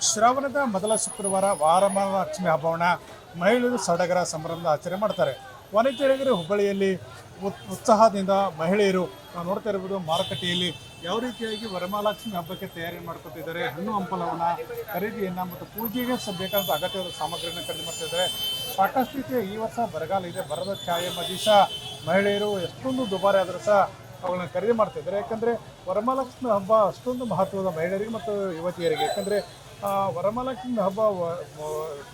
ಶ್ರಾವಣದ ಮೊದಲ ಶುಕ್ರವಾರ ವರಮಹಾಲಕ್ಷ್ಮಿ ಹಬ್ಬವನ್ನು ಮಹಿಳೆಯರು ಸಡಗರ ಸಂಭ್ರಮದ ಆಚರಣೆ ಮಾಡ್ತಾರೆ. ವನಚರಗಿರಿ ಹುಬ್ಬಳ್ಳಿಯಲ್ಲಿ ಉತ್ಸಾಹದಿಂದ ಮಹಿಳೆಯರು ನಾವು ನೋಡ್ತಾ ಇರ್ಬೋದು ಮಾರುಕಟ್ಟೆಯಲ್ಲಿ ಯಾವ ರೀತಿಯಾಗಿ ವರಮಹಾಲಕ್ಷ್ಮಿ ಹಬ್ಬಕ್ಕೆ ತಯಾರಿ ಮಾಡ್ಕೊತಿದ್ದಾರೆ. ಹಣ್ಣು ಹಂಪಲವನ್ನು ಖರೀದಿಯನ್ನು ಮತ್ತು ಪೂಜೆಗೆ ಬೇಕಾದ ಅಗತ್ಯವಾದ ಸಾಮಗ್ರಿಯನ್ನು ಖರೀದಿ ಮಾಡ್ತಿದ್ದಾರೆ. ಸಾಕಷ್ಟು ರೀತಿಯ ಈ ವರ್ಷ ಬರಗಾಲ ಇದೆ. ಬರದ ಛಾಯೆ ಮಧ್ಯೆ ಸಹ ಮಹಿಳೆಯರು ಎಷ್ಟೊಂದು ದುಬಾರಿ ಆದರೂ ಸಹ ಅವುಗಳನ್ನ ಖರೀದಿ ಮಾಡ್ತಿದ್ದಾರೆ. ಯಾಕಂದರೆ ವರಮಹಾಲಕ್ಷ್ಮಿ ಹಬ್ಬ ಅಷ್ಟೊಂದು ಮಹತ್ವದ ಮಹಿಳೆಯರಿಗೆ ಮತ್ತು ಯುವತಿಯರಿಗೆ. ಯಾಕಂದರೆ ವರಮಹಾಲಕ್ಷ್ಮಿ ಹಬ್ಬ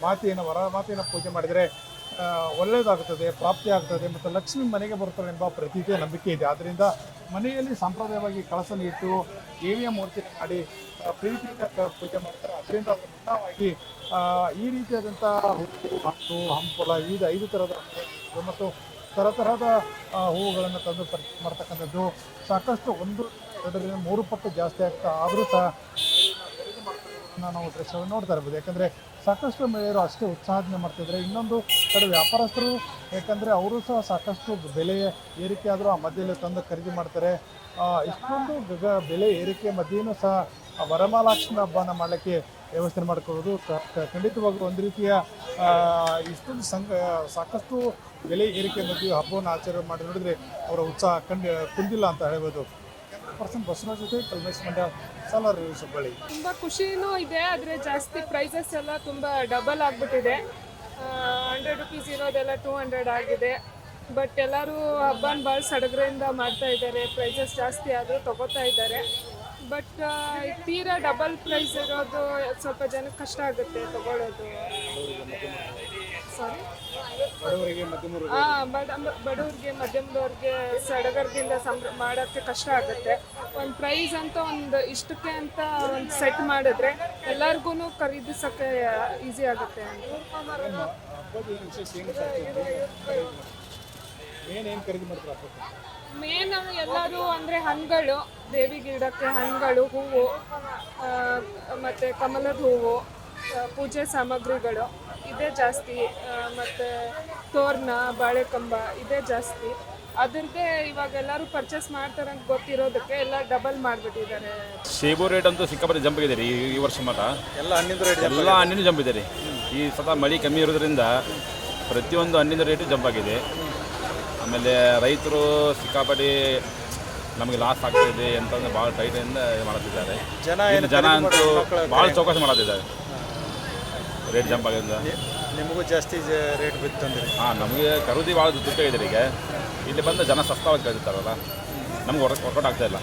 ಮಾತೆಯನ್ನು ಪೂಜೆ ಮಾಡಿದರೆ ಒಳ್ಳೆಯದಾಗುತ್ತದೆ, ಪ್ರಾಪ್ತಿ ಆಗ್ತದೆ ಮತ್ತು ಲಕ್ಷ್ಮಿ ಮನೆಗೆ ಬರ್ತಾರೆ ಎಂಬ ಪ್ರತೀತಿಯ ನಂಬಿಕೆ ಇದೆ. ಆದ್ದರಿಂದ ಮನೆಯಲ್ಲಿ ಸಾಂಪ್ರದಾಯಿಕವಾಗಿ ಕಳಸನ ಇಟ್ಟು ದೇವಿಯ ಮೂರ್ತಿ ಮಾಡಿ ಪ್ರೀತಿಯಿಂದ ಪೂಜೆ ಮಾಡ್ತಾರೆ. ಅದರಿಂದ ಮುನ್ನವಾಗಿ ಈ ರೀತಿಯಾದಂಥ ಹಣ್ಣು ಹಂಪಲ ವಿವಿಧ 5 ಥರದ ಮತ್ತು ತರತರಹದ ಹೂವುಗಳನ್ನು ತಂದು ಮಾಡ್ತಕ್ಕಂಥದ್ದು ಸಾಕಷ್ಟು 1, 2, 3 ಪಟ್ಟು ಜಾಸ್ತಿ ಆಗ್ತಾ ಆದರೂ ಸಹ ನಾವು ದೃಶ್ಯವನ್ನು ನೋಡ್ತಾ ಇರ್ಬೋದು. ಯಾಕಂದರೆ ಸಾಕಷ್ಟು ಮಹಿಳೆಯರು ಅಷ್ಟೇ ಉತ್ಸಾಹದಿಂದ ಮಾಡ್ತಿದ್ದಾರೆ. ಇನ್ನೊಂದು ಕಡೆ ವ್ಯಾಪಾರಸ್ಥರು, ಯಾಕಂದರೆ ಅವರು ಸಹ ಸಾಕಷ್ಟು ಬೆಲೆ ಏರಿಕೆ ಆದರೂ ಆ ಮಧ್ಯದಲ್ಲಿ ತಂದು ಖರೀದಿ ಮಾಡ್ತಾರೆ. ಇಷ್ಟೊಂದು ಬೆಲೆ ಏರಿಕೆ ಮಧ್ಯೆಯೂ ಸಹ ವರಮಹಾಲಕ್ಷ್ಮಿ ಹಬ್ಬನ ಮಾಡಲಿಕ್ಕೆ ವ್ಯವಸ್ಥೆ ಮಾಡ್ಕೊಳ್ಳೋದು ಖಂಡಿತವಾಗೂ ಒಂದು ರೀತಿಯ ಇಷ್ಟೊಂದು ಸಾಕಷ್ಟು ಬೆಲೆ ಏರಿಕೆ ಮಧ್ಯೆ ಹಬ್ಬವನ್ನು ಆಚರಣೆ ಮಾಡಿ ನೋಡಿದರೆ ಅವರ ಉತ್ಸಾಹ ಕುಂದಿಲ್ಲ ಅಂತ ಹೇಳ್ಬೋದು. ಬಸವರಾಜ್ ಜೊತೆ ಕಲ್ಮೇಶ್ ಮಂಡ್ಯ, ಸಾಲಾರ್ ಹುಬ್ಬಳ್ಳಿ. ತುಂಬ ಖುಷಿನೂ ಇದೆ, ಆದರೆ ಜಾಸ್ತಿ ಪ್ರೈಸಸ್ ಎಲ್ಲ ತುಂಬ ಡಬಲ್ ಆಗಿಬಿಟ್ಟಿದೆ. 100 ರುಪೀಸ್ ಇರೋದೆಲ್ಲ 200 ಆಗಿದೆ. ಬಟ್ ಎಲ್ಲರೂ ಹಬ್ಬನ ಭಾಳ ಸಡಗರದಿಂದ ಮಾಡ್ತಾ ಇದ್ದಾರೆ. ಪ್ರೈಸಸ್ ಜಾಸ್ತಿ ಆದರೂ ತೊಗೋತಾ ಇದ್ದಾರೆ. ಬಟ್ ತೀರಾ ಡಬಲ್ ಪ್ರೈಸ್ ಇರೋದು ಸ್ವಲ್ಪ ಜನಕ್ಕೆ ಕಷ್ಟ ಆಗುತ್ತೆ ತೊಗೊಳ್ಳೋದು. ಸಾರಿ, ಬಡವರಿಗೆ ಮಧ್ಯಮದವ್ರಿಗೆ ಸಡಗರದಿಂದ ಮಾಡೋಕ್ಕೆ ಕಷ್ಟ ಆಗುತ್ತೆ. ಒಂದು ಪ್ರೈಸ್ ಅಂತ ಒಂದು ಇಷ್ಟಕ್ಕೆ ಅಂತ ಒಂದು ಸೆಟ್ ಮಾಡಿದ್ರೆ ಎಲ್ಲರಿಗೂ ಖರೀದಿಸೋಕ್ಕೆ ಈಸಿ ಆಗುತ್ತೆ ಅಂತ. ಮೇನ್ ಎಲ್ಲರೂ ಅಂದರೆ ಹಣ್ಣುಗಳು, ದೇವಿಗೆ ಇಡೋಕ್ಕೆ ಹಣ್ಣುಗಳು, ಹೂವು ಮತ್ತು ಕಮಲದ ಹೂವು, ಪೂಜೆ ಸಾಮಗ್ರಿಗಳು ಇದೇ ಜಾಸ್ತಿ. ಮತ್ತು ತೋರಣ, ಬಾಳೆಕಂಬ ಇದೇ ಜಾಸ್ತಿ. ಅದ್ರದ್ದೇ ಇವಾಗ ಎಲ್ಲರೂ ಪರ್ಚೇಸ್ ಮಾಡ್ತಾರೆ ಅಂತ ಗೊತ್ತಿರೋದಕ್ಕೆ ಎಲ್ಲ ಡಬಲ್ ಮಾಡಿಬಿಟ್ಟಿದ್ದಾರೆ. ಸೇಬು ರೇಟ್ ಅಂತೂ ಸಿಕ್ಕಾಪಟ್ಟೆ ಜಂಪ್ ಇದೆ ರೀ ಈ ವರ್ಷ ಮಾತ್ರ. ಎಲ್ಲ ಹಣ್ಣಿನ ಜಂಪ್ ಇದೆ ರೀ. ಈ ಸತ ಮಳೆ ಕಮ್ಮಿ ಇರೋದ್ರಿಂದ ಪ್ರತಿಯೊಂದು ಹಣ್ಣಿನ ರೇಟು ಜಂಪ್ ಆಗಿದೆ. ಆಮೇಲೆ ರೈತರು ಸಿಕ್ಕಾಪಟ್ಟೆ ನಮಗೆ ಲಾಸ್ ಆಗ್ತಾಯಿದೆ ಅಂತಂದ್ರೆ ಭಾಳ ಟೈಟಿಂದ ಮಾಡ್ತಿದ್ದಾರೆ. ಜನ ಅಂತೂ ಭಾಳ ಚೌಕಾಸಿ ಮಾಡ್ತಿದ್ದಾರೆ ರೇಟ್ ಜಂಪ್ ಆಗಿದ್ದರಿಂದ. ನಿಮಗೂ ಜಾಸ್ತಿ ರೇಟ್ ಬಿತ್ತಂದ್ರೆ? ಹಾಂ, ನಮಗೆ ಖರೀದಿ ಭಾಳ ದುಡ್ಡು ಇದೆ ಈಗ. ಇಲ್ಲಿ ಬಂದು ಜನ ಸಸ್ತವಾಗಿ ಕರೀತಾರಲ್ಲ, ನಮ್ಗೆ ವರ್ಕೌಟ್ ಆಗ್ತಾಯಿಲ್ಲ.